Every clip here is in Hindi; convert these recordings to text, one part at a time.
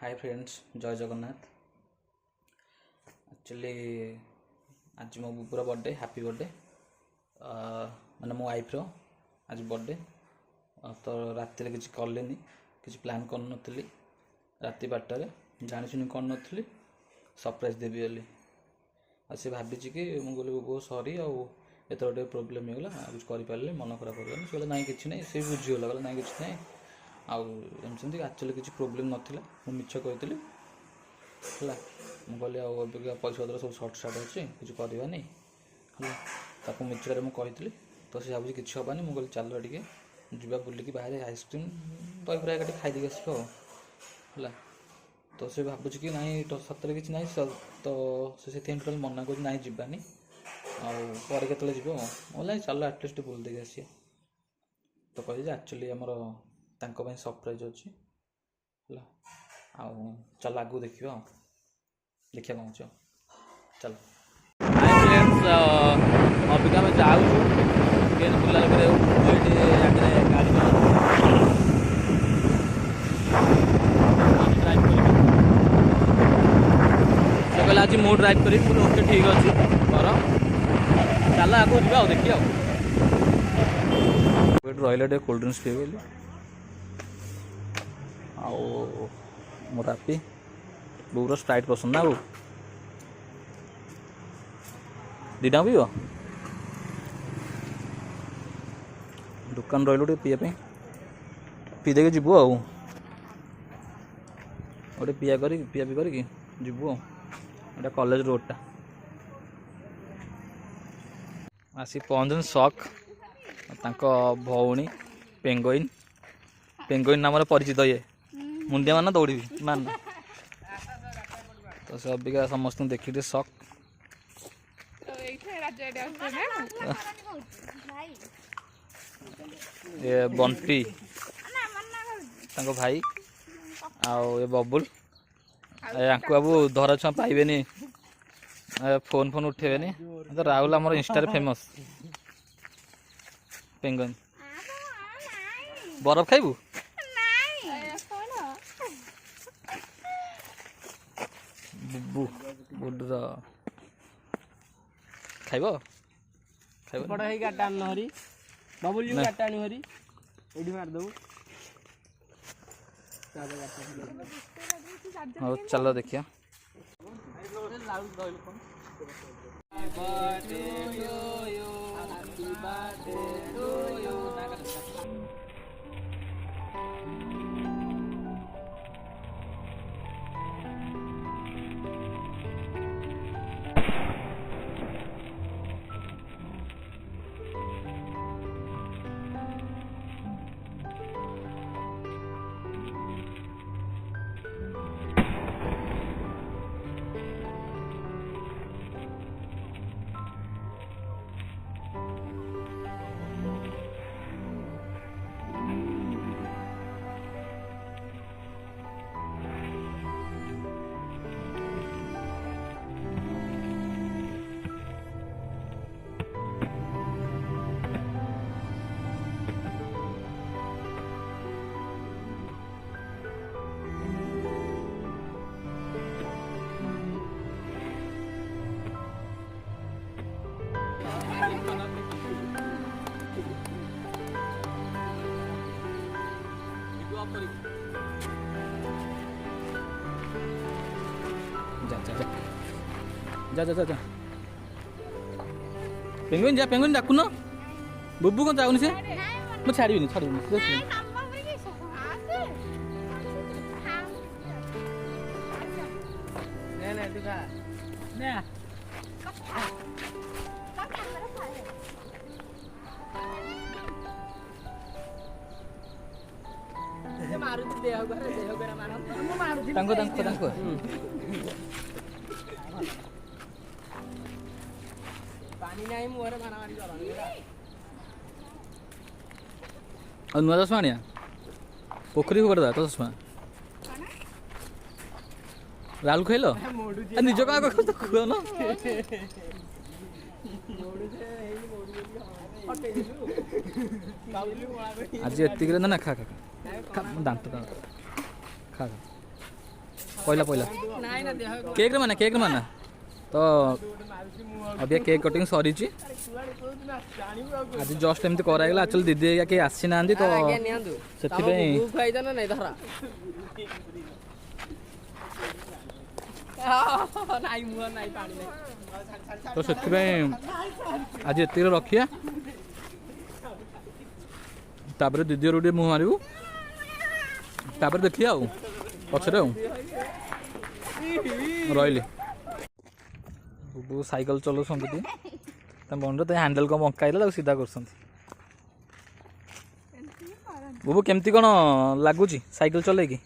हाय फ्रेंड्स, जय जगन्नाथ। एक्चुअली आज मो बुबुर बर्थडे, हैप्पी बर्थडे। मैंने मो वाइफ रो आज बर्थडे। तो राति किसी कलेनि, किसी प्लान कर नी। राति 12 जानी शुणी कर नी, सरप्राइज देवी बोली। सी भावी कि मुझे बुबू सरी आत गोटे प्रोब्लेम होगा कुछ करें मन खराब कर ना कि ना सी बुझीगला कहला ना कि ना आमती एक्चुअली किसी प्रोब्लेम नाला मुझे मिछ कही है। मुझे कहली पैसा पत्र सब सर्ट सार्ट अच्छे किसी करवानी है मिछरे मुझे तो सी भावी कि हेनी। मुझे चल टे जा बुलिकी बाहर आइसक्रीम दही फ्राए का खाईदे आसो है। तो सी भावुँ कि ना तो सतरे कि ना तो से टोटाल मना कर ना जानी आर के जी चल आटलिस्ट बुल देखे आसी। तो कही एक्चुअली आमर तांको सरप्राइज अच्छी है। चल आगू देखा देखिए कौन चल। हाय फ्रेंड्स, अबिका में जाऊँ बुला गाड़ी से कहला आज मु ड्राइव करी ओके ठीक अच्छे कर चल आगू जा देखिए रही कोल्ड ड्रिंक्स पीबे मोर हापी बुर स्प्राइट पसंद ना दीटा पीब दुकान रही पीवा पीदे जीवु आ गोटे पिया पी करके जीवु आ कॉलेज रोडटा आसी पहुँचन शक भौणी पेंगुइन नाम परिचित ये मुंडिया मान दौड़ी मान तो से अबिका समस्त देखी शक ये बंटी भाई आउ बबुल याकू बाबू धरा छुआ पाइबे फोन फोन उठेबे तो राहुल आमर इंस्टा फेमस पेंगुइन बरफ खाइबू बुबू बुडर खाइब बड़ा ही गाटा आन हरी बबुल जी गाटा आनी हरी एडी मार दऊ हाँ चलो देखिए जा जा जा जा पेंगुइन जा पेंगुइन डाकू न बुबू कौन जाऊनी से मैं छाड़बी पानी नहीं मुहर मारा मारी और नुआ चश्मा आनिया पोखरी को करदा तो चश्मा राहुल खाइल निज का तो खुआ न आज एतिक ना खा खा खा दांत खा खा पहला पहला केक रे माना तो अभी केक कटिंग सरी आज जस्ट एमती कराइला एक्चुअली दीदी या के आसी ना तो तो से आज ये रखिए तापर दीदी रोटे मुँह मारू तापर देखिए आउ पछरे रही बुबू साइकिल चलाउछन् ती मन तो हैंडल को मक्काइला सीधा कर बुबू केमती कौन लगुच साइकिल चलैकी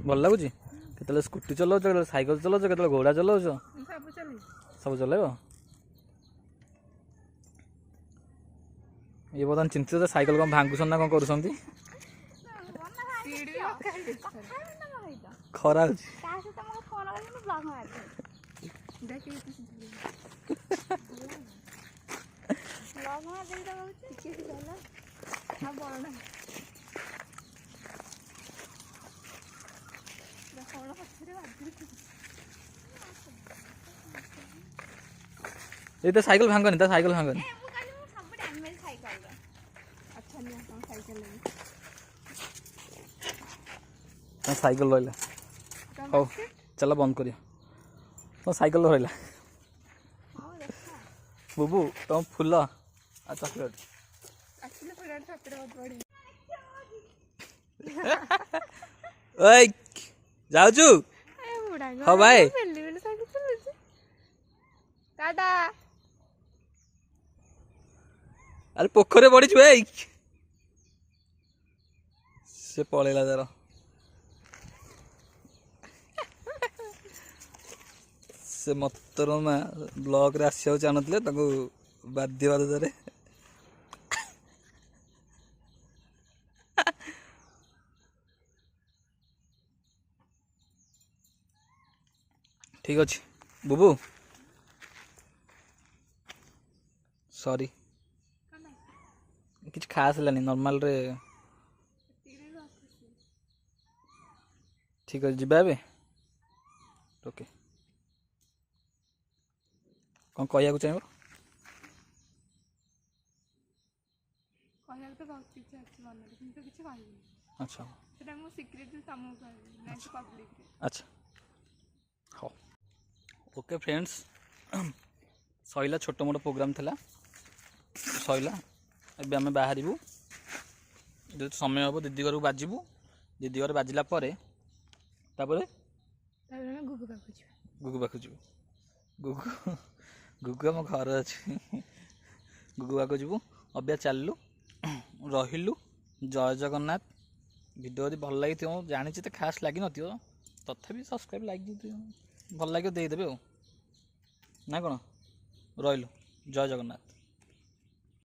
भल लगुच के स्कूटी चलाउछ के साइकिल चलाउछ के घोड़ा चलाउछ सब चल ये बर्तमान चिंतित साइकिल कौन भांगुसन ना कौन कर खरा ये तो साइकिल भांगनी तो साइकिल भांगनी साइकिल रहा हो चल बंद करियो तो साइकिल रहा बुबू तुम फुल आ चॉकलेट जाऊ हाँ भाई अरे पोखरे पड़ी से पलैला तार से मतरमा ब्लॉक रे आसिया चाहते बाध्य बाधे ठीक अच्छे बुबू सॉरी किछ खास लानी नॉर्मल रे ठीक है जीवा ए ओके कौन कहया चाहिए अच्छा अच्छा हाँ ओके फ्रेंड्स सैला छोट मोट प्रोग्राम थला सैला एबे आम बाहर जो समय हम दीदी घर बाजू दीदी घर बाजिला गुगु पाक जीव गुगु आम घर अच्छे गुगु पाक जीवु अभ्या चलू रहिलु जय जगन्नाथ वीडियो यदि भल लगी जानी तो खास लगी न तथापि सब्सक्राइब लाइक भल लगे देदेवे ना कौन रहिलु जय जगन्नाथ।